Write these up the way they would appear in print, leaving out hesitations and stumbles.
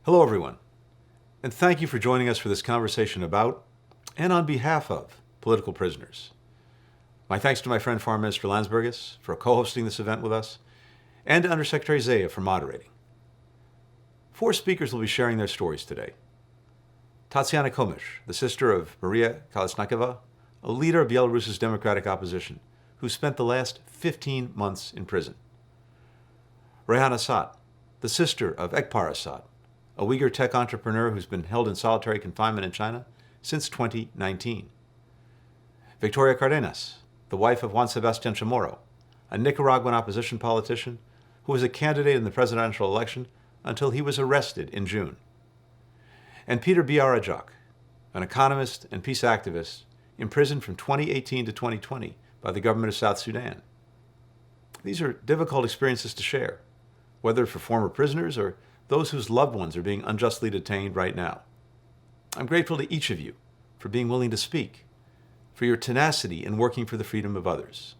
Hello, everyone, and thank you for joining us for this conversation about, and on behalf of, political prisoners. My thanks to my friend Foreign Minister Landsbergis for co-hosting this event with us, and to Undersecretary Zaya for moderating. 4 speakers will be sharing their stories today. Tatiana Komish, the sister of Maria Kolesnikova, a leader of Belarus's democratic opposition, who spent the last 15 months in prison. Rehan Assad, the sister of Ekbar Assad, a Uyghur tech entrepreneur who's been held in solitary confinement in China since 2019. Victoria Cardenas, the wife of Juan Sebastian Chamorro, a Nicaraguan opposition politician who was a candidate in the presidential election until he was arrested in June. And Peter Biarajak, an economist and peace activist imprisoned from 2018 to 2020 by the government of South Sudan. These are difficult experiences to share, whether for former prisoners or those whose loved ones are being unjustly detained right now. I'm grateful to each of you for being willing to speak, for your tenacity in working for the freedom of others.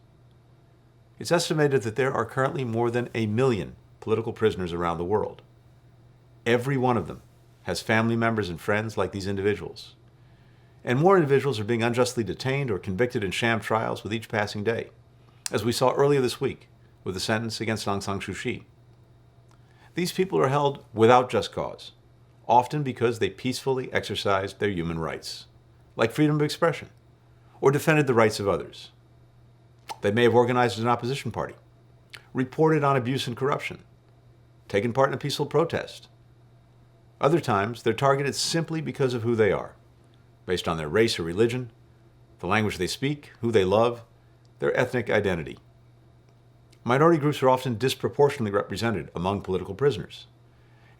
It's estimated that there are currently more than 1 million political prisoners around the world. Every one of them has family members and friends like these individuals. And more individuals are being unjustly detained or convicted in sham trials with each passing day, as we saw earlier this week with the sentence against Aung San Suu Kyi. These people are held without just cause, often because they peacefully exercised their human rights, like freedom of expression, or defended the rights of others. They may have organized an opposition party, reported on abuse and corruption, taken part in a peaceful protest. Other times, they're targeted simply because of who they are, based on their race or religion, the language they speak, who they love, their ethnic identity. Minority groups are often disproportionately represented among political prisoners,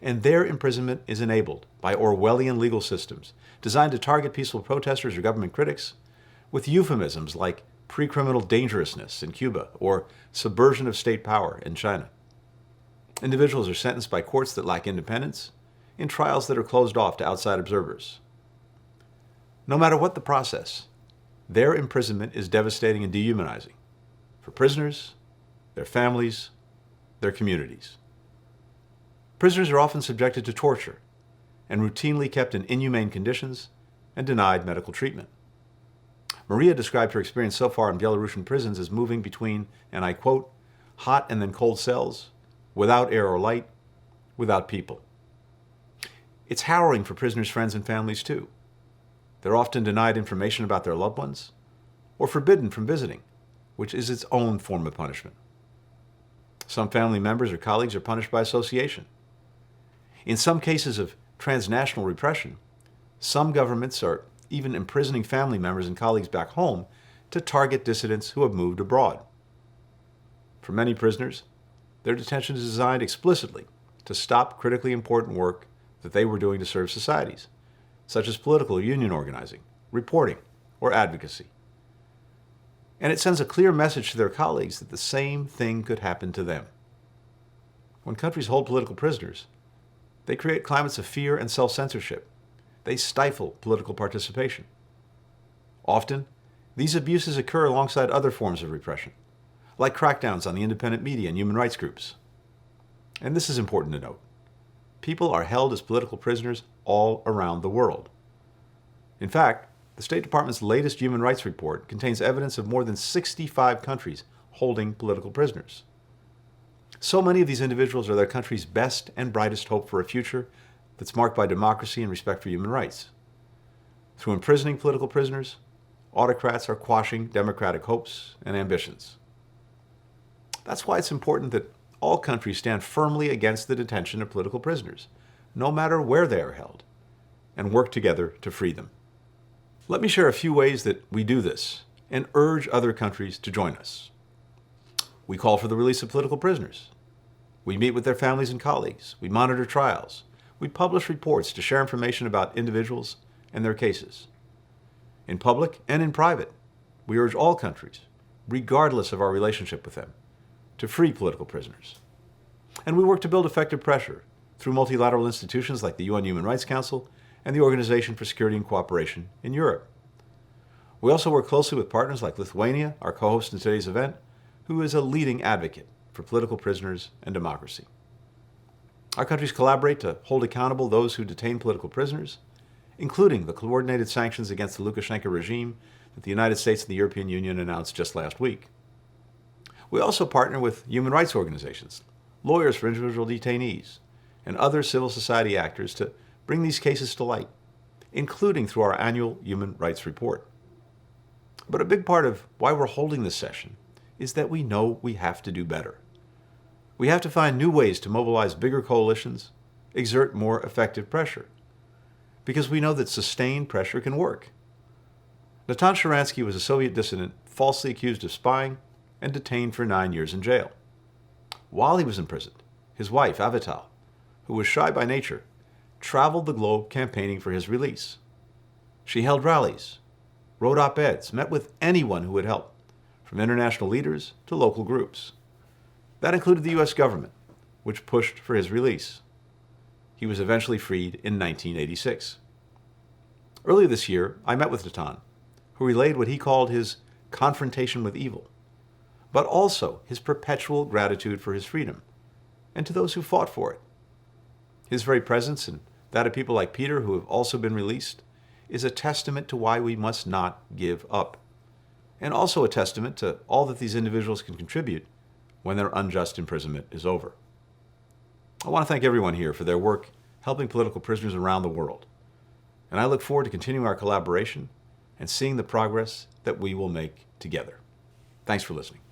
and their imprisonment is enabled by Orwellian legal systems designed to target peaceful protesters or government critics with euphemisms like pre-criminal dangerousness in Cuba or subversion of state power in China. Individuals are sentenced by courts that lack independence in trials that are closed off to outside observers. No matter what the process, their imprisonment is devastating and dehumanizing for prisoners, their families, their communities. Prisoners are often subjected to torture and routinely kept in inhumane conditions and denied medical treatment. Maria described her experience so far in Belarusian prisons as moving between, and I quote, hot and then cold cells, without air or light, without people. It's harrowing for prisoners' friends and families too. They're often denied information about their loved ones or forbidden from visiting, which is its own form of punishment. Some family members or colleagues are punished by association. In some cases of transnational repression, some governments are even imprisoning family members and colleagues back home to target dissidents who have moved abroad. For many prisoners, their detention is designed explicitly to stop critically important work that they were doing to serve societies, such as political or union organizing, reporting, or advocacy. And it sends a clear message to their colleagues that the same thing could happen to them. When countries hold political prisoners, they create climates of fear and self-censorship. They stifle political participation. Often, these abuses occur alongside other forms of repression, like crackdowns on the independent media and human rights groups. And this is important to note. People are held as political prisoners all around the world. In fact, the State Department's latest human rights report contains evidence of more than 65 countries holding political prisoners. So many of these individuals are their country's best and brightest hope for a future that's marked by democracy and respect for human rights. Through imprisoning political prisoners, autocrats are quashing democratic hopes and ambitions. That's why it's important that all countries stand firmly against the detention of political prisoners, no matter where they are held, and work together to free them. Let me share a few ways that we do this and urge other countries to join us. We call for the release of political prisoners. We meet with their families and colleagues. We monitor trials. We publish reports to share information about individuals and their cases. In public and in private, we urge all countries, regardless of our relationship with them, to free political prisoners. And we work to build effective pressure through multilateral institutions like the UN Human Rights Council and the Organization for Security and Cooperation in Europe. We also work closely with partners like Lithuania, our co-host in today's event, who is a leading advocate for political prisoners and democracy. Our countries collaborate to hold accountable those who detain political prisoners, including the coordinated sanctions against the Lukashenko regime that the United States and the European Union announced just last week. We also partner with human rights organizations, lawyers for individual detainees, and other civil society actors to bring these cases to light, including through our annual Human Rights Report. But a big part of why we're holding this session is that we know we have to do better. We have to find new ways to mobilize bigger coalitions, exert more effective pressure, because we know that sustained pressure can work. Natan Sharansky was a Soviet dissident falsely accused of spying and detained for 9 years in jail. While he was imprisoned, his wife, Avital, who was shy by nature, traveled the globe campaigning for his release. She held rallies, wrote op-eds, met with anyone who would help, from international leaders to local groups. That included the U.S. government, which pushed for his release. He was eventually freed in 1986. Earlier this year, I met with Natan, who relayed what he called his confrontation with evil, but also his perpetual gratitude for his freedom, and to those who fought for it. His very presence, and that of people like Peter, who have also been released, is a testament to why we must not give up, and also a testament to all that these individuals can contribute when their unjust imprisonment is over. I want to thank everyone here for their work helping political prisoners around the world, and I look forward to continuing our collaboration and seeing the progress that we will make together. Thanks for listening.